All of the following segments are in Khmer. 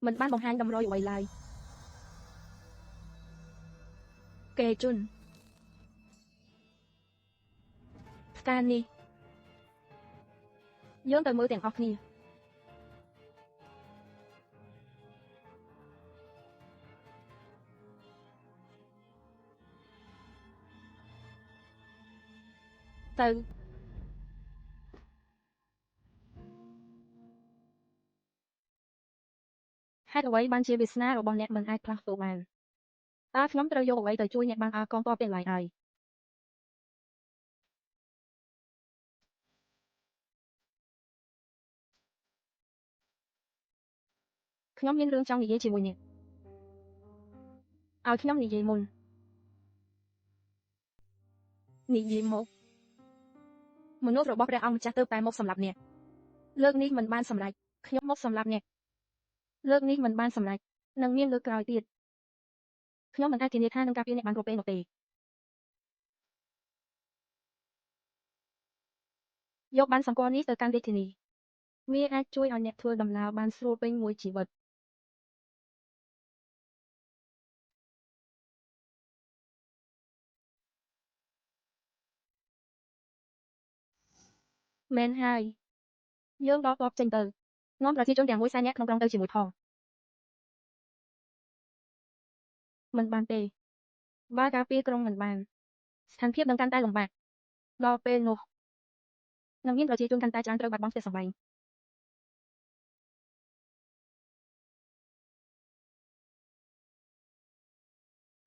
mình ban bằng hai đâm roi quay lại kề chun Scani dương tới mưa tiền ọc nè từ hai cái ban chia business rồi bọn nẹt mình ai class tụ bàn ta nhóm tôi vô vậy tới chui nẹt ban con to tiền lại ai nhóm nhân lương trong gì chỉ mùi nè ao nhóm gì mùn gì một mình nốt rồi bóc ra ông cha tư bài một sầm lập nèเลิก นี้ mình ban សម្រេច ខ្ញុំ មក សម្រាប់ អ្នក เลิก នេះ mình ban សម្រេច នឹង មាន លើក ក្រោយ ទៀត ខ្ញុំ មិន អាច ធានា ថា នឹង ការពារ អ្នក បាន គ្រប់ ពេល នោះ ទេ យក បាន សម្គាល់ នេះ ទៅ កាន់ រាជធានី វា អាច ជួយ ឲ្យ អ្នក ធ្វើ ដំណើរ បាន ស្រួល ពេញ មួយ ជីវិត មែន ហើយ យើង ដក ទ័ព ចេញ ទៅ នាំ ប្រជាជន ទាំង 100,000 នាក់ ក្នុង ក្រុង ទៅ ជាមួយ ផង មិន បាន ទេ បើ ការពារ ក្រុង មិន បាន ស្ថានភាព នឹង កាន់ តែ លំបាក ដល់ ពេល នោះ នឹង មាន ប្រជាជន កាន់ តែ ច្រើន ត្រូវ បាត់បង់ ផ្ទះ សម្បែង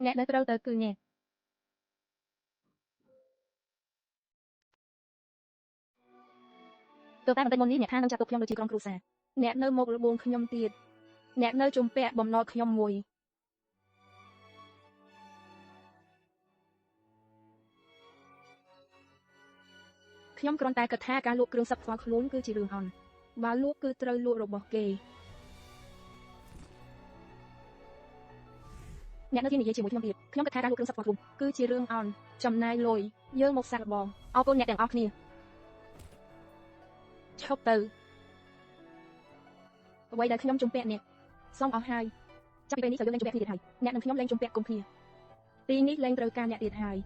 អ្នក ដែល ត្រូវ ទៅ គឺ អ្នក ទើបតែ បន្តិច មុន នេះ អ្នក ថា នឹង ចាត់ ទុក ខ្ញុំ ដូច ជា ក្រុម គ្រួសារ អ្នក នៅ មក លបួង ខ្ញុំ ទៀត អ្នក នៅ ជំពាក់ បំណុល ខ្ញុំ មួយ ខ្ញុំ គ្រាន់តែ គិត ថា ការ លក់ គ្រឿង សឹក ផ្ទាល់ ខ្លួន គឺជា រឿង អន់ បើ លក់ គឺ ត្រូវ លក់ របស់ គេ អ្នក នៅ ទី និយាយ ជាមួយ ខ្ញុំ ទៀត ខ្ញុំ គិត ថា ការ លក់ គ្រឿង សឹក ផ្ទាល់ ខ្លួន គឺជា រឿង អន់ ចំណាយ លុយ យើង មក សាកល្បង អរគុណ អ្នក ទាំង អស់ គ្នា ឈប់ ទៅ អ្វី ដែល ខ្ញុំ ជំពាក់ អ្នក សូម អស់ ហើយ ចាប់ ពី ពេល នេះ ត្រូវ យើង លែង ជំពាក់ គ្នា ទៀត ហើយ អ្នក និង ខ្ញុំ លែង ជំពាក់ គុំ គ្នា ទី នេះ លែង ត្រូវ ការ អ្នក ទៀត ហើយ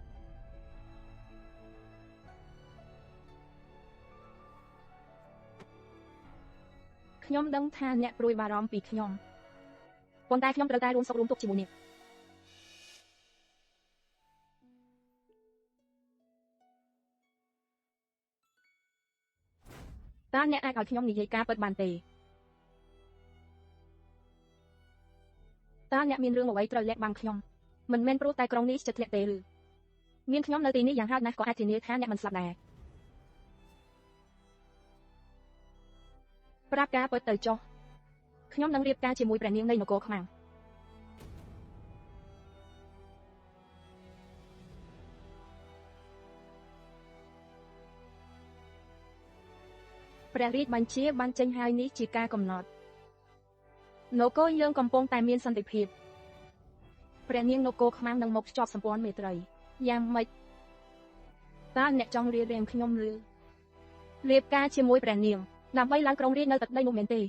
ខ្ញុំ ដឹង ថា អ្នក ព្រួយ បារម្ភ ពី ខ្ញុំ ប៉ុន្តែ ខ្ញុំ ត្រូវ តែ រួម សុខ រួម ទុក្ខ ជាមួយ អ្នក តើ អ្នក អាច ឲ្យ ខ្ញុំ និយាយ ការ ពិត បាន ទេ តើ អ្នក មាន រឿង អ្វី ត្រូវ លាក់ បាំង ខ្ញុំ មិន មែន ព្រោះ តែ ក្រុង នេះ ជិត ធ្លាក់ ទេ ឬ មាន ខ្ញុំ នៅ ទី នេះ យ៉ាង ហោច ណាស់ ក៏ អាច ធានា ថា អ្នក មិន ស្លាប់ ដែរ ប្រាប់ ការ ពិត ទៅ ចុះ ខ្ញុំ នឹង រៀបការ ជាមួយ ព្រះនាង នៃ នគរ ខ្មាំង ព្រះរាជបញ្ជា បាន ចេញ ហើយ នេះ ជា ការ កំណត់ នគរ យើង កំពុង តែ មាន សន្តិភាព ព្រះនាង នគរ ខ្មាំង នឹង មក ភ្ជាប់ សម្ព័ន្ធ មេត្រី យ៉ាង ម៉េច តើ អ្នក ចង់ រារាំង ខ្ញុំ ឬ រៀបការ ជាមួយ ព្រះនាង ដើម្បី ឡើង ក្រុង រាជ នៅ ទឹកដី នោះ មែន ទេ